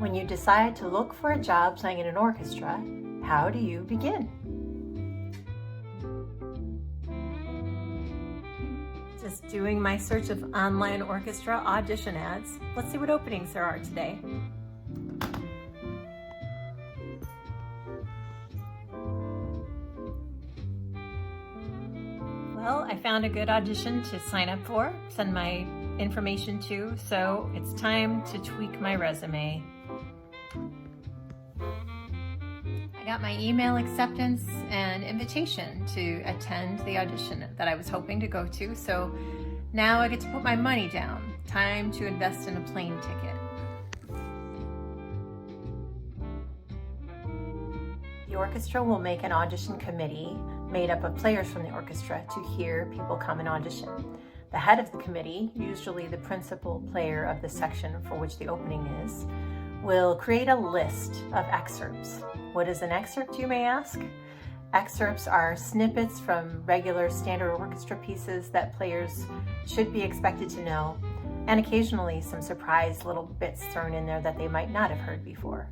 When you decide to look for a job playing in an orchestra, how do you begin? Just doing my search of online orchestra audition ads. Let's see what openings there are today. Well, I found a good audition to sign up for, send my information to, so it's time to tweak my resume. I got my email acceptance and invitation to attend the audition that I was hoping to go to, so now I get to put my money down. Time to invest in a plane ticket. The orchestra will make an audition committee made up of players from the orchestra to hear people come and audition. The head of the committee, usually the principal player of the section for which the opening is, will create a list of excerpts. What is an excerpt, you may ask? Excerpts are snippets from regular standard orchestra pieces that players should be expected to know, and occasionally some surprise little bits thrown in there that they might not have heard before.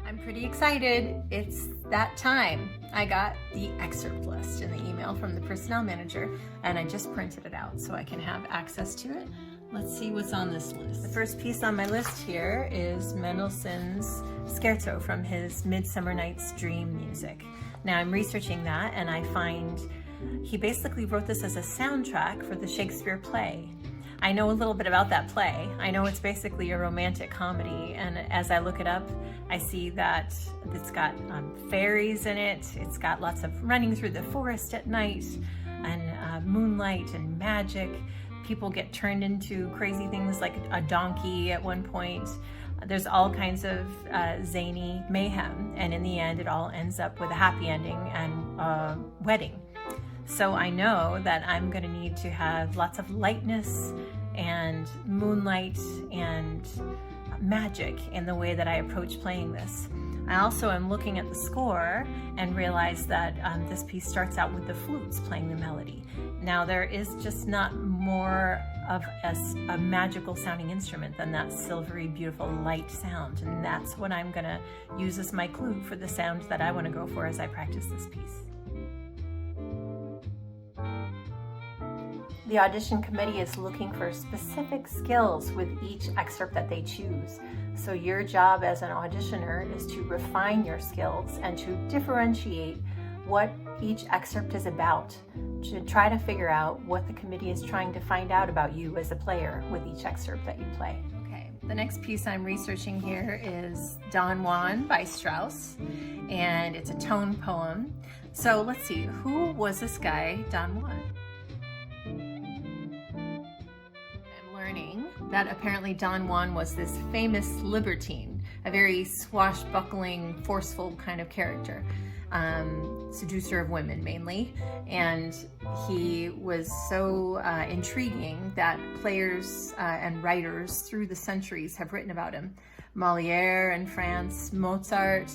I'm pretty excited. It's that time. I got the excerpt list in the email from the personnel manager, and I just printed it out so I can have access to it. Let's see what's on this list. The first piece on my list here is Mendelssohn's Scherzo from his Midsummer Night's Dream music. Now I'm researching that, and I find he basically wrote this as a soundtrack for the Shakespeare play. I know a little bit about that play. I know it's basically a romantic comedy, and as I look it up, I see that it's got fairies in it. It's got lots of running through the forest at night, and moonlight and magic. People get turned into crazy things like a donkey at one point. There's all kinds of zany mayhem, and in the end it all ends up with a happy ending and a wedding. So I know that I'm going to need to have lots of lightness and moonlight and magic in the way that I approach playing this. I also am looking at the score and realize that this piece starts out with the flutes playing the melody. Now there is just not more of a magical sounding instrument than that silvery, beautiful, light sound, and that's what I'm going to use as my clue for the sound that I want to go for as I practice this piece. The audition committee is looking for specific skills with each excerpt that they choose. So your job as an auditioner is to refine your skills and to differentiate what each excerpt is about, to try to figure out what the committee is trying to find out about you as a player with each excerpt that you play. Okay, the next piece I'm researching here is Don Juan by Strauss, and it's a tone poem. So let's see, who was this guy, Don Juan? That apparently Don Juan was this famous libertine, a very swashbuckling, forceful kind of character, seducer of women mainly, and he was so intriguing that players and writers through the centuries have written about him. Molière in France, Mozart,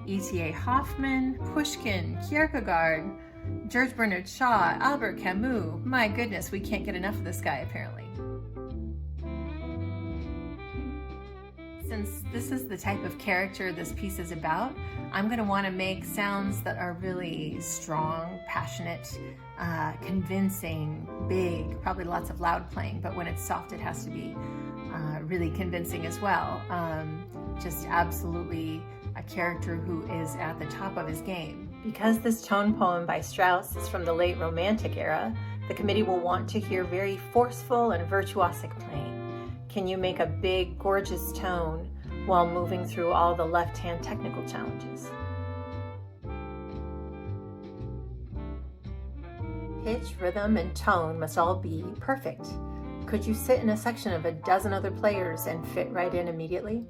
E.T.A. Hoffmann, Pushkin, Kierkegaard, George Bernard Shaw, Albert Camus. My goodness, we can't get enough of this guy apparently. Since this is the type of character this piece is about, I'm going to want to make sounds that are really strong, passionate, convincing, big, probably lots of loud playing, but when it's soft it has to be really convincing as well. Just absolutely a character who is at the top of his game. Because this tone poem by Strauss is from the late Romantic era, the committee will want to hear very forceful and virtuosic playing. Can you make a big, gorgeous tone while moving through all the left-hand technical challenges? Pitch, rhythm, and tone must all be perfect. Could you sit in a section of a dozen other players and fit right in immediately?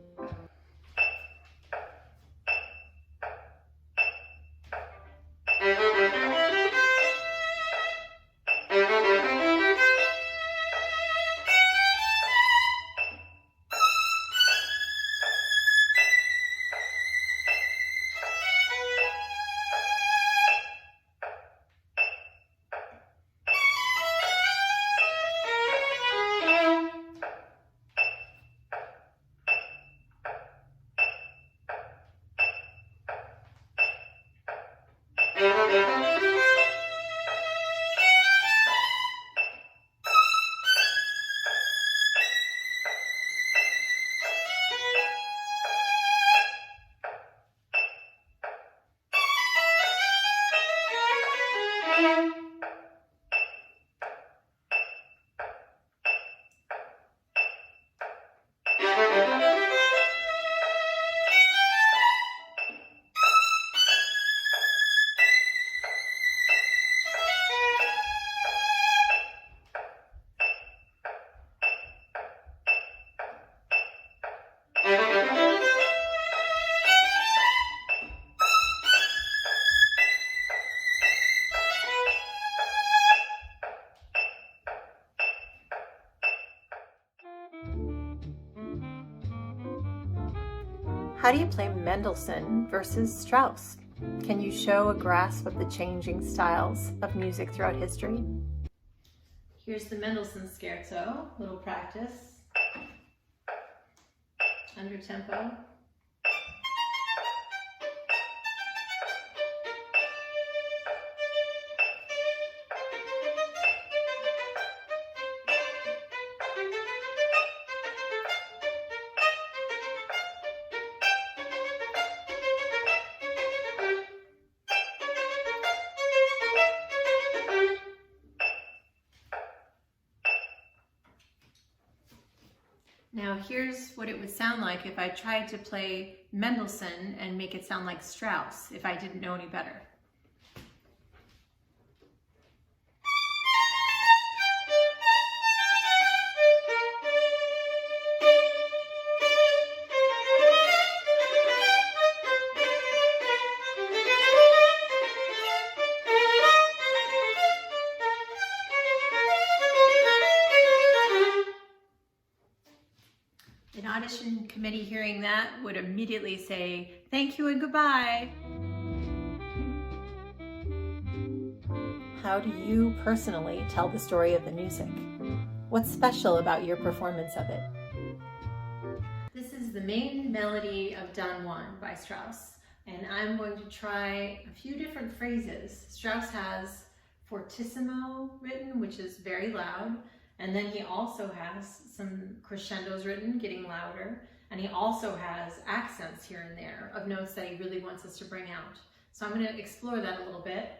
How do you play Mendelssohn versus Strauss? Can you show a grasp of the changing styles of music throughout history? Here's the Mendelssohn Scherzo, little practice, under tempo. Now here's what it would sound like if I tried to play Mendelssohn and make it sound like Strauss, if I didn't know any better. An audition committee hearing that would immediately say, thank you and goodbye. How do you personally tell the story of the music? What's special about your performance of it? This is the main melody of Don Juan by Strauss, and I'm going to try a few different phrases. Strauss has fortissimo written, which is very loud, and then he also has some crescendos written, getting louder, and he also has accents here and there of notes that he really wants us to bring out. So I'm going to explore that a little bit.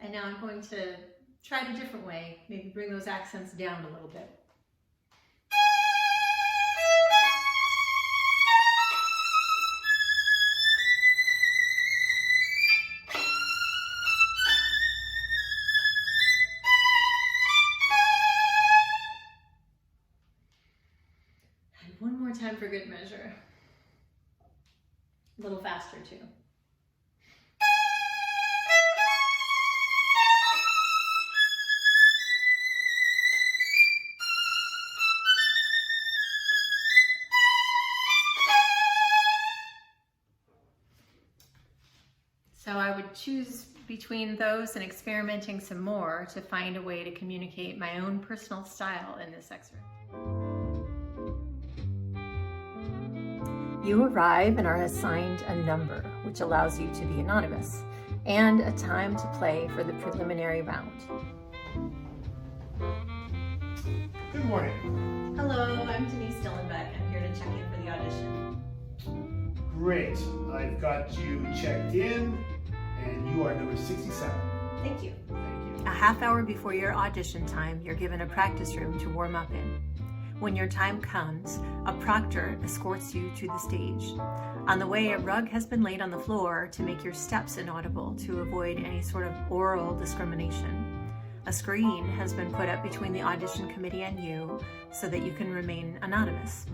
And now I'm going to try it a different way, maybe bring those accents down a little bit. And one more time for good measure. A little faster too. So I would choose between those and experimenting some more to find a way to communicate my own personal style in this excerpt. You arrive and are assigned a number, which allows you to be anonymous, and a time to play for the preliminary round. Good morning. Hello, I'm Denise Dillenbeck. I'm here to check in for the audition. Great. I've got you checked in, and you are number 67. Thank you. Thank you. A half hour before your audition time, you're given a practice room to warm up in. When your time comes, a proctor escorts you to the stage. On the way, a rug has been laid on the floor to make your steps inaudible to avoid any sort of oral discrimination. A screen has been put up between the audition committee and you so that you can remain anonymous.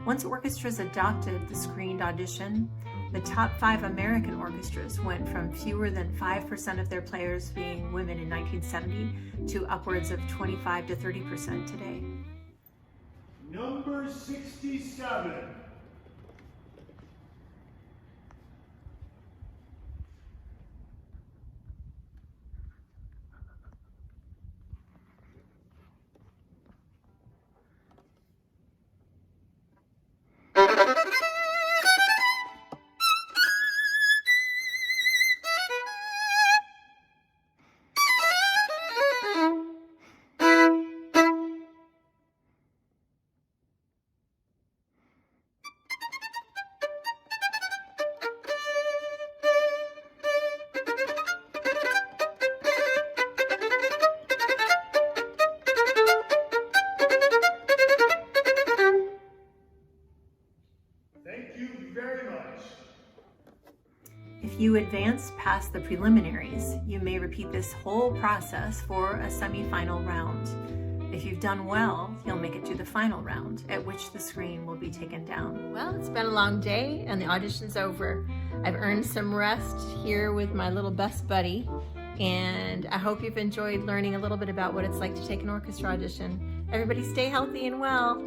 Once orchestras adopted the screened audition, the top 5 American orchestras went from fewer than 5% of their players being women in 1970 to upwards of 25 to 30% today. Number 67. If you advance past the preliminaries, you may repeat this whole process for a semifinal round. If you've done well, you'll make it to the final round, at which the screen will be taken down. Well, it's been a long day and the audition's over. I've earned some rest here with my little best buddy, and I hope you've enjoyed learning a little bit about what it's like to take an orchestra audition. Everybody stay healthy and well.